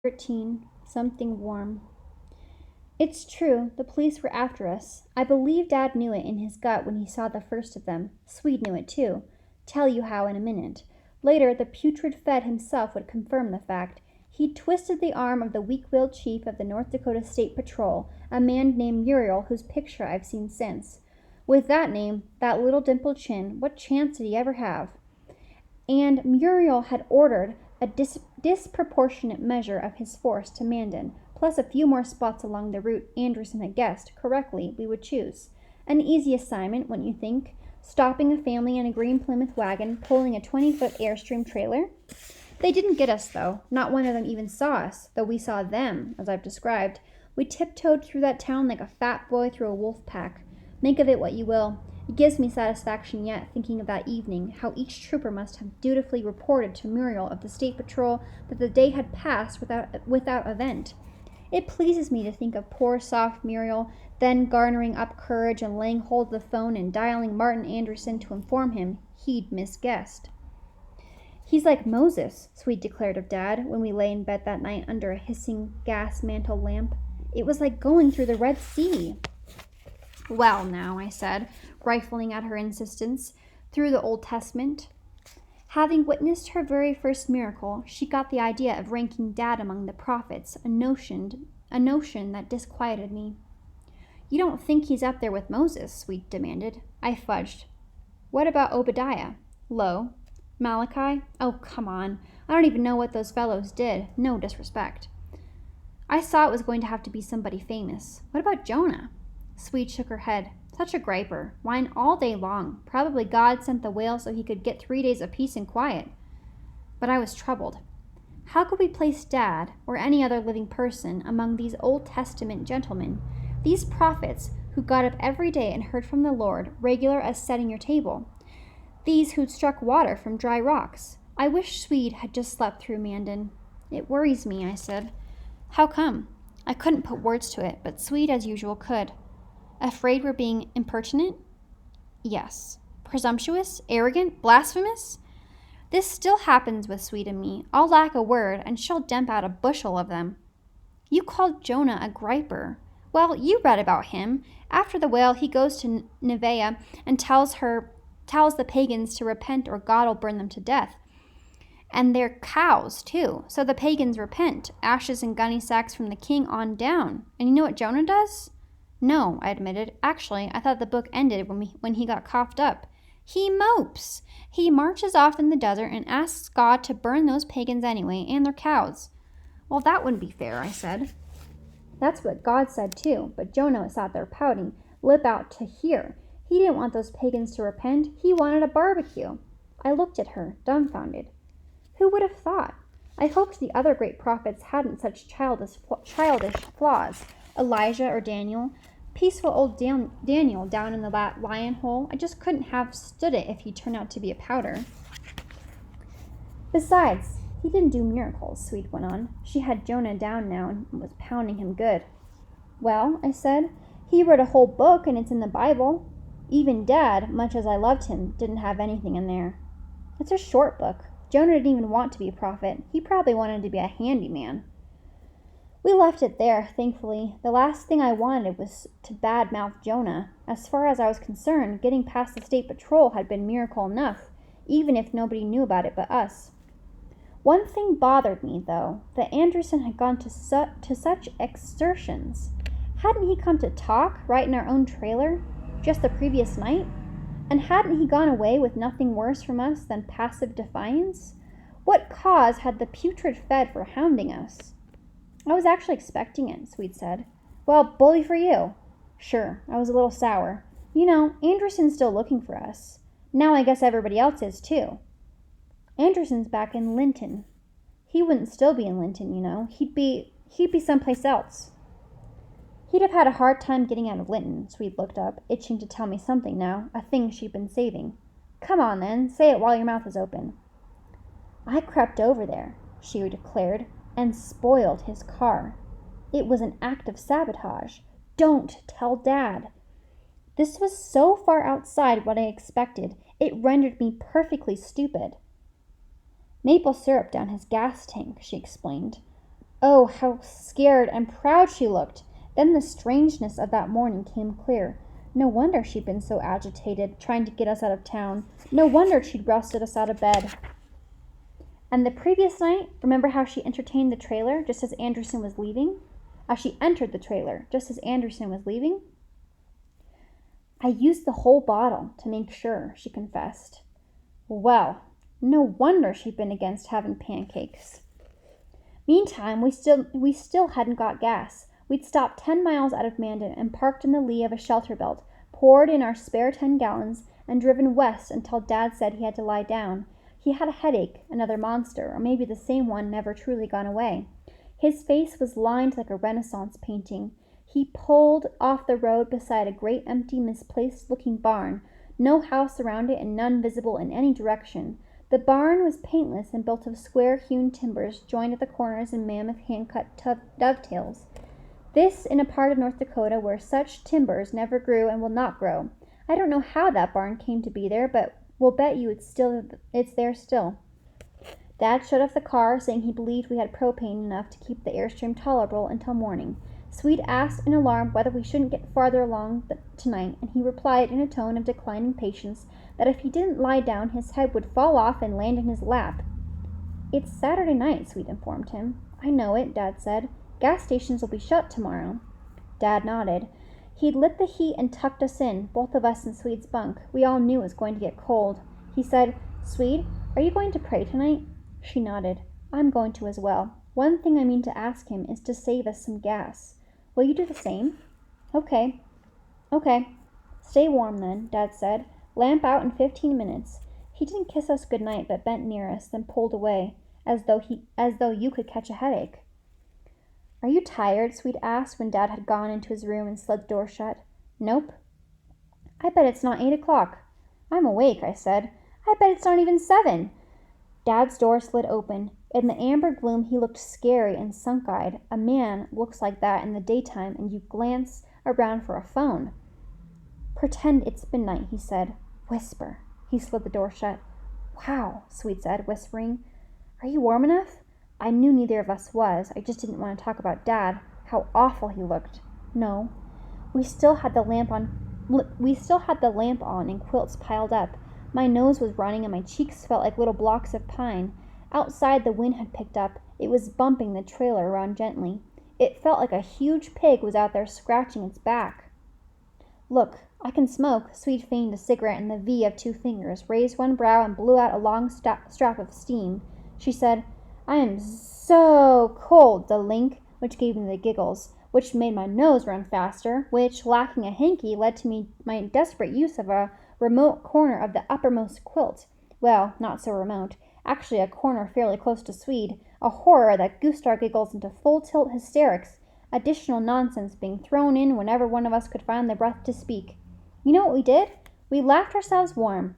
13. Something warm. It's true, the police were after us. I believe Dad knew it in his gut when he saw the first of them. Swede knew it too. Tell you how in a minute. Later, the putrid Fed himself would confirm the fact. He'd twisted the arm of the weak-willed chief of the North Dakota State Patrol, a man named Muriel, whose picture I've seen since. With that name, that little dimpled chin, what chance did he ever have? And Muriel had ordered a disproportionate measure of his force to Mandan, plus a few more spots along the route Anderson had guessed correctly we would choose. An easy assignment, wouldn't you think? Stopping a family in a green Plymouth wagon, pulling a 20-foot Airstream trailer? They didn't get us, though. Not one of them even saw us, though we saw them, as I've described. We tiptoed through that town like a fat boy through a wolf pack. Make of it what you will. It gives me satisfaction yet, thinking of that evening, how each trooper must have dutifully reported to Muriel of the State Patrol that the day had passed without event. It pleases me to think of poor soft Muriel then garnering up courage and laying hold of the phone and dialing Martin Anderson to inform him he'd misguessed. He's like Moses, Swede declared of Dad when we lay in bed that night under a hissing gas mantle lamp. It was like going through the Red Sea. Well, now, I said, rifling at her insistence through the Old Testament. Having witnessed her very first miracle, she got the idea of ranking Dad among the prophets, a notion that disquieted me. You don't think he's up there with Moses? Swede demanded. I fudged. What about Obadiah? Low. Malachi? Oh, come on. I don't even know what those fellows did. No disrespect. I saw it was going to have to be somebody famous. What about Jonah? Swede shook her head. Such a griper. Whine all day long. Probably God sent the whale so he could get 3 days of peace and quiet. But I was troubled. How could we place Dad, or any other living person, among these Old Testament gentlemen, these prophets who got up every day and heard from the Lord, regular as setting your table? These who'd struck water from dry rocks. I wish Swede had just slept through Mandan. It worries me, I said. How come? I couldn't put words to it, but Swede, as usual, could. Afraid we're being impertinent? Yes. Presumptuous? Arrogant? Blasphemous? This still happens with Swede and me. I'll lack a word, and she'll dump out a bushel of them. You called Jonah a griper. Well, you read about him. After the whale, he goes to Nineveh and tells the pagans to repent or God will burn them to death. And their cows, too. So the pagans repent. Ashes and gunny sacks from the king on down. And you know what Jonah does? No, I admitted. Actually, I thought the book ended when he got coughed up. He mopes. He marches off in the desert and asks God to burn those pagans anyway, and their cows. Well, that wouldn't be fair, I said. That's what God said, too, but Jonah sat there pouting, lip out to hear. He didn't want those pagans to repent. He wanted a barbecue. I looked at her, dumbfounded. Who would have thought? I hoped the other great prophets hadn't such childish flaws. Elijah or Daniel. Peaceful old Daniel down in the lion hole. I just couldn't have stood it if he turned out to be a powder. Besides, he didn't do miracles, Swede went on. She had Jonah down now and was pounding him good. Well, I said, he wrote a whole book and it's in the Bible. Even Dad, much as I loved him, didn't have anything in there. It's a short book. Jonah didn't even want to be a prophet. He probably wanted to be a handyman. We left it there, thankfully. The last thing I wanted was to badmouth Jonah. As far as I was concerned, getting past the State Patrol had been miracle enough, even if nobody knew about it but us. One thing bothered me, though, that Anderson had gone to such exertions. Hadn't he come to talk right in our own trailer just the previous night? And hadn't he gone away with nothing worse from us than passive defiance? What cause had the putrid Fed for hounding us? I was actually expecting it, Swede said. Well, bully for you. Sure, I was a little sour. You know, Anderson's still looking for us. Now I guess everybody else is, too. Anderson's back in Linton. He wouldn't still be in Linton, you know. He'd be someplace else. He'd have had a hard time getting out of Linton, Swede looked up, itching to tell me something now, a thing she'd been saving. Come on, then, say it while your mouth is open. I crept over there, she declared, and spoiled his car. It was an act of sabotage. Don't tell Dad. This was so far outside what I expected, it rendered me perfectly stupid. Maple syrup down his gas tank, she explained. Oh, how scared and proud she looked! Then the strangeness of that morning came clear. No wonder she'd been so agitated, trying to get us out of town. No wonder she'd rusted us out of bed. And the previous night, remember how she entertained the trailer just as Anderson was leaving? As she entered the trailer, just as Anderson was leaving? I used the whole bottle to make sure, she confessed. Well, no wonder she'd been against having pancakes. Meantime, we still hadn't got gas. We'd stopped 10 miles out of Mandan and parked in the lee of a shelter belt, poured in our spare 10 gallons, and driven west until Dad said he had to lie down. He had a headache, another monster, or maybe the same one never truly gone away. His face was lined like a Renaissance painting. He pulled off the road beside a great empty, misplaced-looking barn, no house around it and none visible in any direction. The barn was paintless and built of square-hewn timbers joined at the corners in mammoth hand-cut dovetails. This in a part of North Dakota where such timbers never grew and will not grow. I don't know how that barn came to be there, but we'll bet you it's there still. Dad shut off the car, saying he believed we had propane enough to keep the airstream tolerable until morning. Swede asked in alarm whether we shouldn't get farther along tonight, and he replied in a tone of declining patience that if he didn't lie down, his head would fall off and land in his lap. It's Saturday night, Swede informed him. I know it, Dad said. Gas stations will be shut tomorrow. Dad nodded. He'd lit the heat and tucked us in, both of us in Swede's bunk. We all knew it was going to get cold. He said, Swede, are you going to pray tonight? She nodded. I'm going to as well. One thing I mean to ask him is to save us some gas. Will you do the same? Okay. Stay warm then, Dad said. Lamp out in 15 minutes. He didn't kiss us good night, but bent near us, then pulled away, as though you could catch a headache. Are you tired? Swede asked when Dad had gone into his room and slid the door shut. Nope. I bet it's not 8 o'clock. I'm awake, I said. I bet it's not even 7. Dad's door slid open. In the amber gloom, he looked scary and sunk-eyed. A man looks like that in the daytime, and you glance around for a phone. Pretend it's midnight, he said. Whisper. He slid the door shut. Wow, Swede said, whispering. Are you warm enough? I knew neither of us was. I just didn't want to talk about Dad. How awful he looked. No. We still had the lamp on and quilts piled up. My nose was running and my cheeks felt like little blocks of pine. Outside, the wind had picked up. It was bumping the trailer around gently. It felt like a huge pig was out there scratching its back. Look, I can smoke. Swede feigned a cigarette in the V of 2 fingers, raised one brow, and blew out a long strap of steam. She said, I am so cold, the link, which gave me the giggles, which made my nose run faster, which, lacking a hanky, led to my desperate use of a remote corner of the uppermost quilt. Well, not so remote. Actually, a corner fairly close to Swede, a horror that goosed our giggles into full-tilt hysterics, additional nonsense being thrown in whenever one of us could find the breath to speak. You know what we did? We laughed ourselves warm.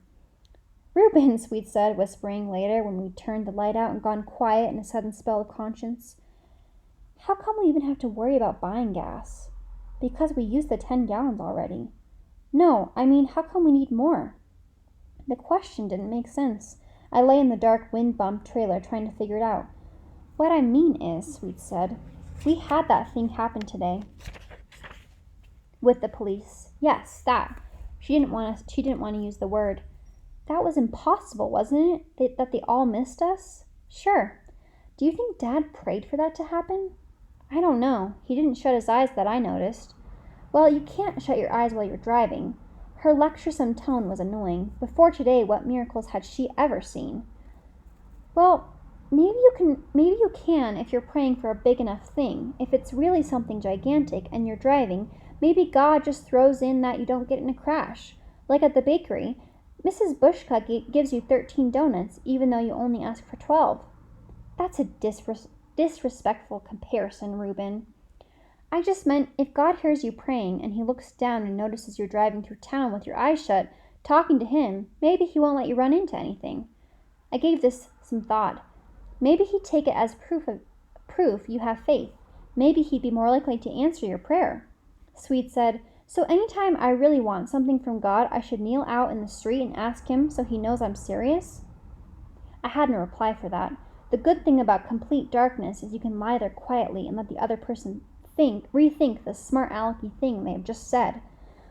Reuben, Swede said, whispering later when we turned the light out and gone quiet in a sudden spell of conscience. How come we even have to worry about buying gas? Because we used the 10 gallons already. No, I mean, how come we need more? The question didn't make sense. I lay in the dark, wind-bumped trailer trying to figure it out. What I mean is, Swede said, we had that thing happen today. With the police. Yes, that. She didn't want to use the word. That was impossible, wasn't it? That they all missed us? Sure. Do you think Dad prayed for that to happen? I don't know. He didn't shut his eyes that I noticed. Well, you can't shut your eyes while you're driving. Her lecturesome tone was annoying. Before today, what miracles had she ever seen? Well, maybe you can if you're praying for a big enough thing. If it's really something gigantic and you're driving, maybe God just throws in that you don't get in a crash. Like at the bakery, Mrs. Bushka gives you 13 donuts, even though you only ask for 12. That's a disrespectful comparison, Reuben. I just meant if God hears you praying and he looks down and notices you're driving through town with your eyes shut, talking to him, maybe he won't let you run into anything. I gave this some thought. Maybe he'd take it as proof you have faith. Maybe he'd be more likely to answer your prayer. Swede said, so anytime I really want something from God, I should kneel out in the street and ask him so he knows I'm serious? I hadn't a reply for that. The good thing about complete darkness is you can lie there quietly and let the other person rethink the smart alecky thing they have just said.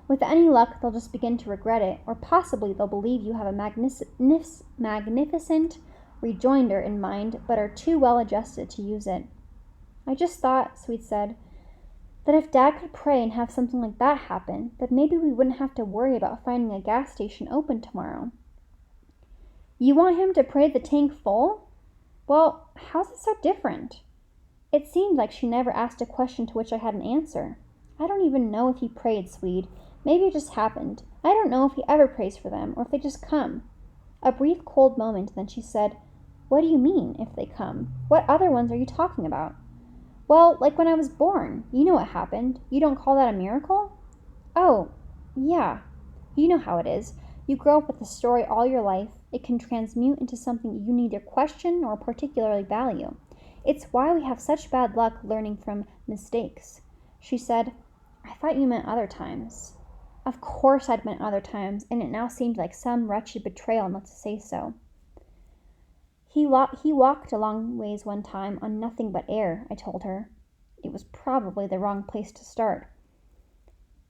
With any luck, they'll just begin to regret it, or possibly they'll believe you have a magnificent rejoinder in mind, but are too well adjusted to use it. I just thought, Swede said, that if Dad could pray and have something like that happen, then maybe we wouldn't have to worry about finding a gas station open tomorrow. You want him to pray the tank full? Well, how's it so different? It seemed like she never asked a question to which I had an answer. I don't even know if he prayed, Swede. Maybe it just happened. I don't know if he ever prays for them, or if they just come. A brief, cold moment, then she said, What do you mean, if they come? What other ones are you talking about? Well, like when I was born. You know what happened. You don't call that a miracle? Oh, yeah. You know how it is. You grow up with a story all your life. It can transmute into something you neither question nor particularly value. It's why we have such bad luck learning from mistakes. She said, I thought you meant other times. Of course I'd meant other times, and it now seemed like some wretched betrayal not to say so. He walked a long ways one time on nothing but air, I told her. It was probably the wrong place to start.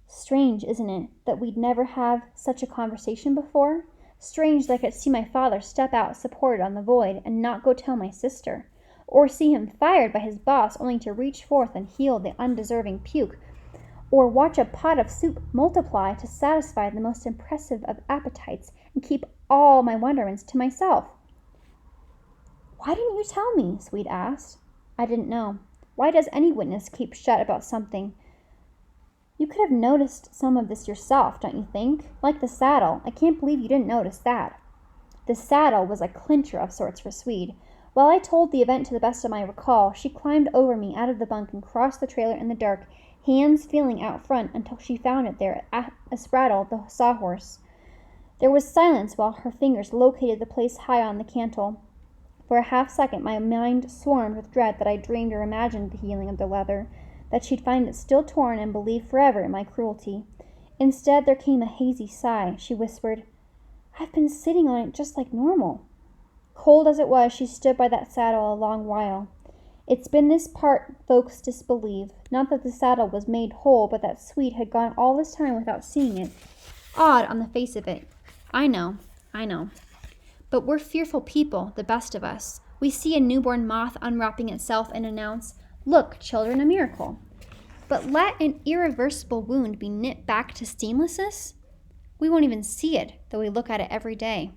Strange, isn't it, that we'd never have such a conversation before? Strange that I could see my father step out supported on the void and not go tell my sister, or see him fired by his boss only to reach forth and heal the undeserving puke, or watch a pot of soup multiply to satisfy the most impressive of appetites and keep all my wonderments to myself. Why didn't you tell me? Swede asked. I didn't know. Why does any witness keep shut about something? You could have noticed some of this yourself, don't you think? Like the saddle. I can't believe you didn't notice that. The saddle was a clincher of sorts for Swede. While I told the event to the best of my recall, she climbed over me out of the bunk and crossed the trailer in the dark, hands feeling out front until she found it there, astraddle the sawhorse. There was silence while her fingers located the place high on the cantle. For a half-second my mind swarmed with dread that I dreamed or imagined the healing of the leather, that she'd find it still torn and believe forever in my cruelty. Instead, there came a hazy sigh. She whispered, I've been sitting on it just like normal. Cold as it was, she stood by that saddle a long while. It's been this part folks disbelieve, not that the saddle was made whole, but that Swede had gone all this time without seeing it. Odd on the face of it. I know. But we're fearful people, the best of us. We see a newborn moth unwrapping itself and announce, Look, children, a miracle. But let an irreversible wound be knit back to seamlessness? We won't even see it, though we look at it every day.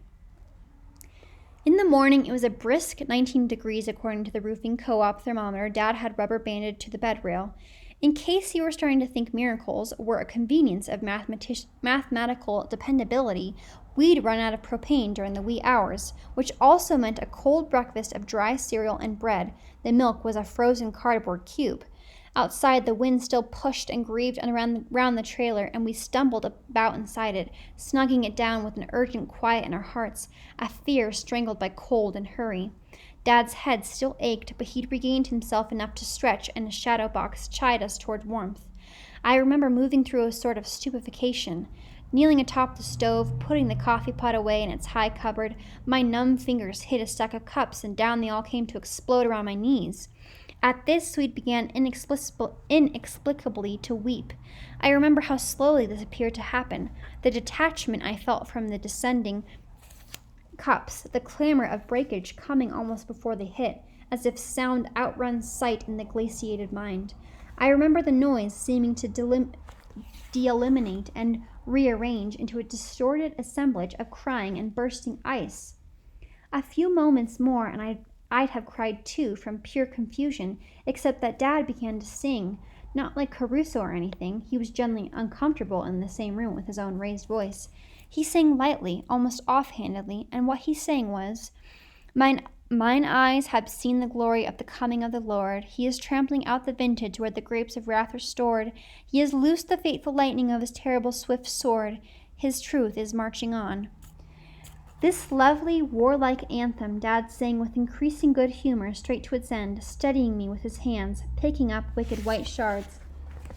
In the morning, it was a brisk 19 degrees according to the roofing co-op thermometer Dad had rubber banded to the bed rail. In case you were starting to think miracles were a convenience of mathematical dependability, we'd run out of propane during the wee hours, which also meant a cold breakfast of dry cereal and bread. The milk was a frozen cardboard cube. Outside, the wind still pushed and grieved around the trailer, and we stumbled about inside it, snugging it down with an urgent quiet in our hearts, a fear strangled by cold and hurry. Dad's head still ached, but he'd regained himself enough to stretch, and a shadow box chid us toward warmth. I remember moving through a sort of stupefaction. Kneeling atop the stove, putting the coffee pot away in its high cupboard, my numb fingers hit a stack of cups, and down they all came to explode around my knees. At this, Swede began inexplicably to weep. I remember how slowly this appeared to happen, the detachment I felt from the descending cups, the clamor of breakage coming almost before they hit, as if sound outruns sight in the glaciated mind. I remember the noise seeming to de-eliminate and rearrange into a distorted assemblage of crying and bursting ice. A few moments more, and I'd have cried too from pure confusion, except that Dad began to sing, not like Caruso or anything. He was generally uncomfortable in the same room with his own raised voice. He sang lightly, almost offhandedly, and what he sang was, Mine eyes have seen the glory of the coming of the Lord. He is trampling out the vintage where the grapes of wrath are stored. He has loosed the fateful lightning of his terrible swift sword. His truth is marching on. This lovely, warlike anthem Dad sang with increasing good humor straight to its end, steadying me with his hands, picking up wicked white shards.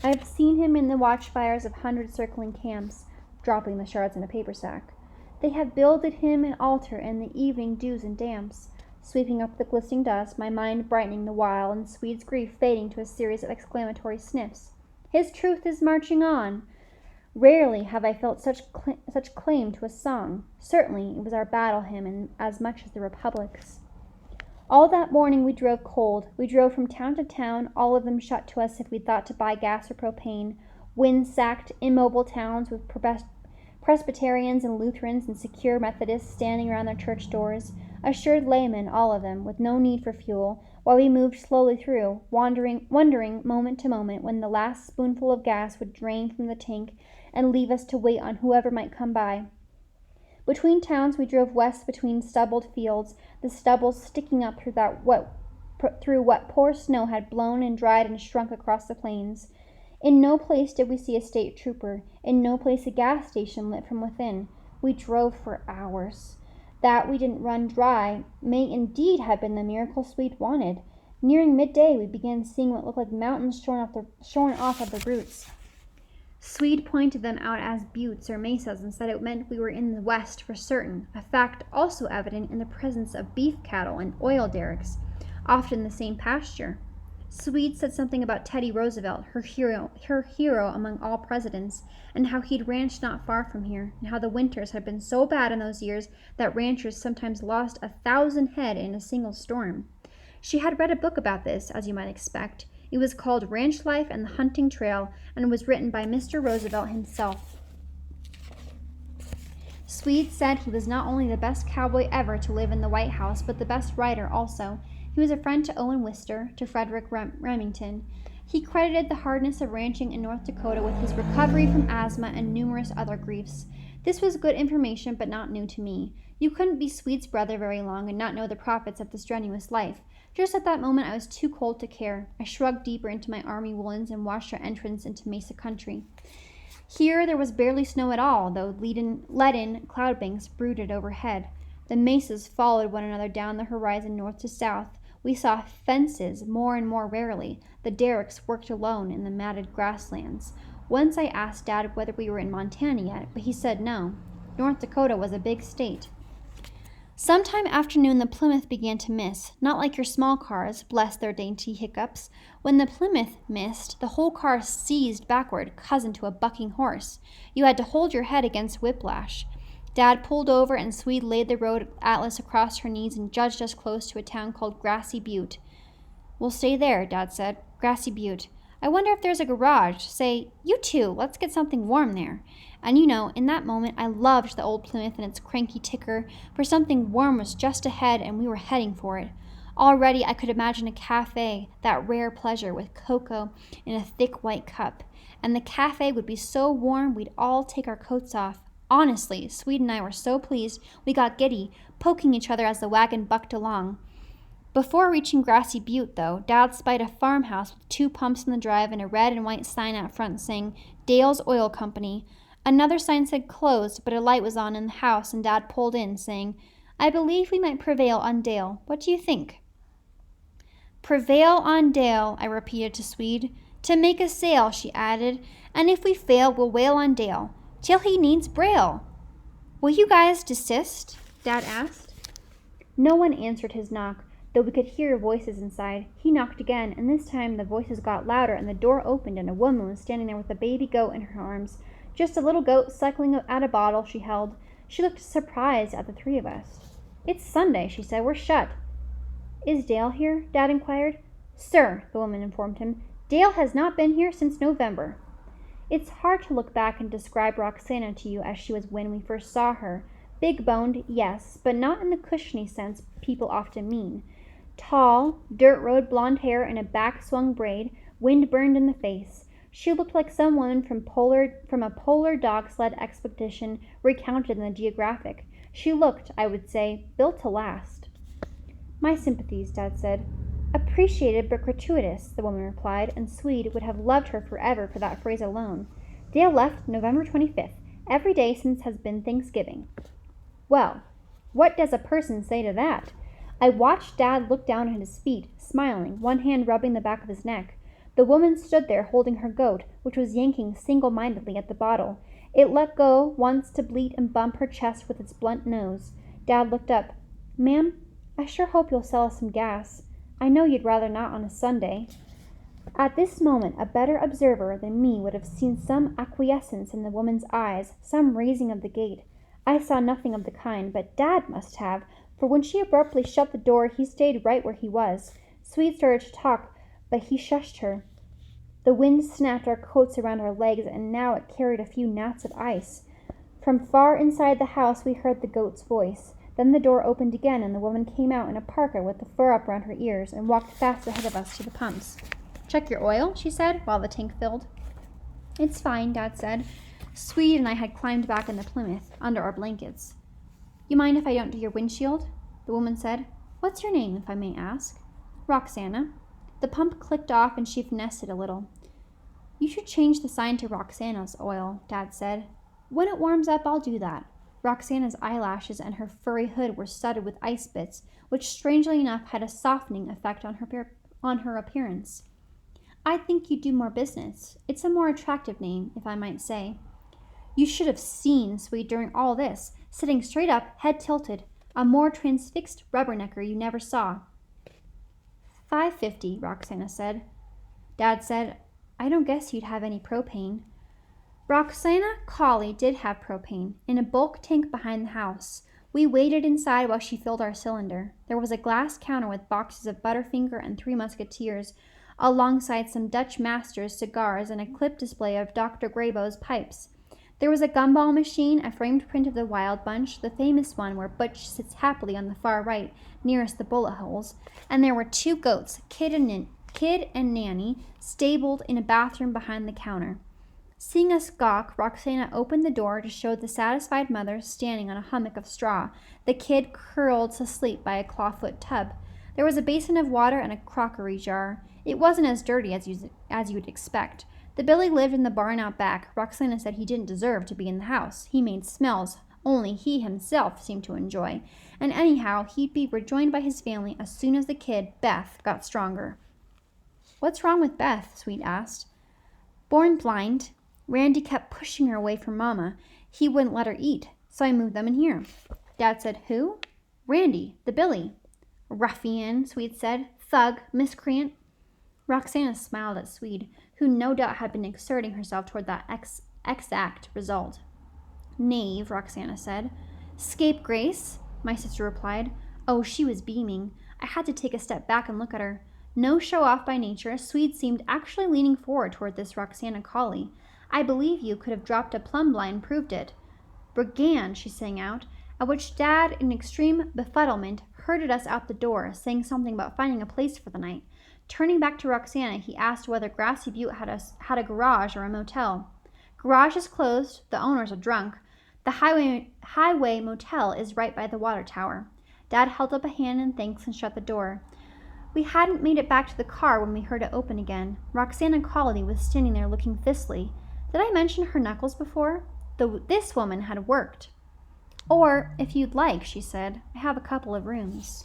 I have seen him in the watchfires of 100 circling camps, dropping the shards in a paper sack. They have builded him an altar in the evening dews and damps, sweeping up the glistening dust, my mind brightening the while, and Swede's grief fading to a series of exclamatory sniffs. His truth is marching on! Rarely have I felt such claim to a song. Certainly it was our battle hymn as much as the Republic's. All that morning we drove cold. We drove from town to town, all of them shut to us if we thought to buy gas or propane. Wind-sacked, immobile towns with Presbyterians and Lutherans and secure Methodists standing around their church doors. Assured laymen, all of them, with no need for fuel, while we moved slowly through, wondering moment to moment when the last spoonful of gas would drain from the tank and leave us to wait on whoever might come by. Between towns we drove west between stubbled fields, the stubble sticking up through what poor snow had blown and dried and shrunk across the plains. In no place did we see a state trooper, in no place a gas station lit from within. We drove for hours. That we didn't run dry may indeed have been the miracle Swede wanted. Nearing midday we began seeing what looked like mountains shorn off of the roots. Swede pointed them out as buttes or mesas and said it meant we were in the west for certain, a fact also evident in the presence of beef cattle and oil derricks, often the same pasture. Swede said something about Teddy Roosevelt, her hero among all presidents, and how he'd ranched not far from here, and how the winters had been so bad in those years that ranchers sometimes lost 1,000 head in a single storm. She had read a book about this, as you might expect. It was called Ranch Life and the Hunting Trail, and was written by Mr. Roosevelt himself. Swede said he was not only the best cowboy ever to live in the White House, but the best writer also. He was a friend to Owen Wister, to Frederick Remington. He credited the hardness of ranching in North Dakota with his recovery from asthma and numerous other griefs. This was good information, but not new to me. You couldn't be Swede's brother very long and not know the profits of the strenuous life. Just at that moment I was too cold to care. I shrugged deeper into my army woolens and watched our entrance into Mesa country. Here there was barely snow at all, though leaden cloud banks brooded overhead. The mesas followed one another down the horizon north to south. We saw fences more and more rarely. The derricks worked alone in the matted grasslands. Once I asked Dad whether we were in Montana yet, but he said no. North Dakota was a big state. Sometime after noon the Plymouth began to miss, not like your small cars, bless their dainty hiccups. When the Plymouth missed, the whole car seized backward, cousin to a bucking horse. You had to hold your head against whiplash. Dad pulled over and Swede laid the road atlas across her knees and judged us close to a town called Grassy Butte. We'll stay there, Dad said. Grassy Butte. I wonder if there's a garage. Say, you two, let's get something warm there. And you know, in that moment, I loved the old Plymouth and its cranky ticker, for something warm was just ahead and we were heading for it. Already I could imagine a cafe, that rare pleasure, with cocoa in a thick white cup. And the cafe would be so warm we'd all take our coats off. Honestly, Swede and I were so pleased we got giddy, poking each other as the wagon bucked along. Before reaching Grassy Butte, though, Dad spied a farmhouse with 2 pumps in the drive and a red and white sign out front saying, Dale's Oil Company. Another sign said closed, but a light was on in the house, and Dad pulled in, saying, I believe we might prevail on Dale. What do you think? Prevail on Dale, I repeated to Swede. To make a sale, she added, and if we fail, we'll wail on Dale, till he needs braille. Will you guys desist? Dad asked. No one answered his knock, though we could hear voices inside. He knocked again, and this time the voices got louder, and the door opened, and a woman was standing there with a baby goat in her arms. Just a little goat suckling at a bottle she held. She looked surprised at the 3 of us. It's Sunday, she said. We're shut. Is Dale here? Dad inquired. Sir, the woman informed him, Dale has not been here since November. It's hard to look back and describe Roxanna to you as she was when we first saw her. Big-boned, yes, but not in the cushiony sense people often mean. Tall, dirt-road blonde hair and a back-swung braid, wind-burned in the face. She looked like some woman from a polar dog sled expedition recounted in the Geographic. She looked, I would say, built to last. My sympathies, Dad said. Appreciated but gratuitous, the woman replied, and Swede would have loved her forever for that phrase alone. Dale left November 25th. Every day since has been Thanksgiving. Well, what does a person say to that? I watched Dad look down at his feet, smiling, one hand rubbing the back of his neck. The woman stood there holding her goat, which was yanking single-mindedly at the bottle. It let go once to bleat and bump her chest with its blunt nose. Dad looked up. Ma'am, I sure hope you'll sell us some gas. I know you'd rather not on a Sunday. At this moment, a better observer than me would have seen some acquiescence in the woman's eyes, some raising of the gate. I saw nothing of the kind, but Dad must have, for when she abruptly shut the door, he stayed right where he was. Swede started to talk, but he shushed her. The wind snapped our coats around our legs, and now it carried a few gnats of ice. From far inside the house we heard the goat's voice. Then the door opened again, and the woman came out in a parka with the fur up round her ears and walked fast ahead of us to the pumps. Check your oil, she said, while the tank filled. It's fine, Dad said. Swede and I had climbed back in the Plymouth, under our blankets. You mind if I don't do your windshield? The woman said. What's your name, if I may ask? Roxanna. The pump clicked off and she finessed it a little. You should change the sign to Roxanna's oil, Dad said. When it warms up, I'll do that. Roxanna's eyelashes and her furry hood were studded with ice bits, which strangely enough had a softening effect on her appearance. I think you'd do more business. It's a more attractive name, if I might say. You should have seen Swede during all this, sitting straight up, head tilted, a more transfixed rubbernecker you never saw. $5.50, Roxanna said. Dad said, I don't guess you'd have any propane. Roxanna Collie did have propane, in a bulk tank behind the house. We waited inside while she filled our cylinder. There was a glass counter with boxes of Butterfinger and Three Musketeers, alongside some Dutch Masters cigars and a clip display of Dr. Grabo's pipes. There was a gumball machine, a framed print of the Wild Bunch, the famous one where Butch sits happily on the far right, nearest the bullet holes, and there were 2 goats, Kid and Nanny, stabled in a bathroom behind the counter. Seeing us gawk, Roxanna opened the door to show the satisfied mother standing on a hummock of straw, the kid curled to sleep by a clawfoot tub. There was a basin of water and a crockery jar. It wasn't as dirty as you'd expect. The Billy lived in the barn out back. Roxanna said he didn't deserve to be in the house. He made smells only he himself seemed to enjoy. And anyhow, he'd be rejoined by his family as soon as the kid, Beth, got stronger. What's wrong with Beth? Swede asked. Born blind. Randy kept pushing her away from Mama. He wouldn't let her eat, so I moved them in here. Dad said, Who? Randy, the Billy. Ruffian, Swede said. Thug, miscreant. Roxanna smiled at Swede, who no doubt had been exerting herself toward that exact result. Knave, Roxanna said. Scapegrace, my sister replied. Oh, she was beaming. I had to take a step back and look at her. No show-off by nature, Swede seemed actually leaning forward toward this Roxanna Collie. I believe you could have dropped a plumb line proved it. Brigand, she sang out, at which Dad, in extreme befuddlement, herded us out the door, saying something about finding a place for the night. Turning back to Roxanna, he asked whether Grassy Butte had a garage or a motel. Garage is closed, the owners are drunk. The highway motel is right by the water tower. Dad held up a hand in thanks and shut the door. We hadn't made it back to the car when we heard it open again. Roxanna Collie was standing there looking thistly. Did I mention her knuckles before? This woman had worked. Or, if you'd like, she said, I have a couple of rooms.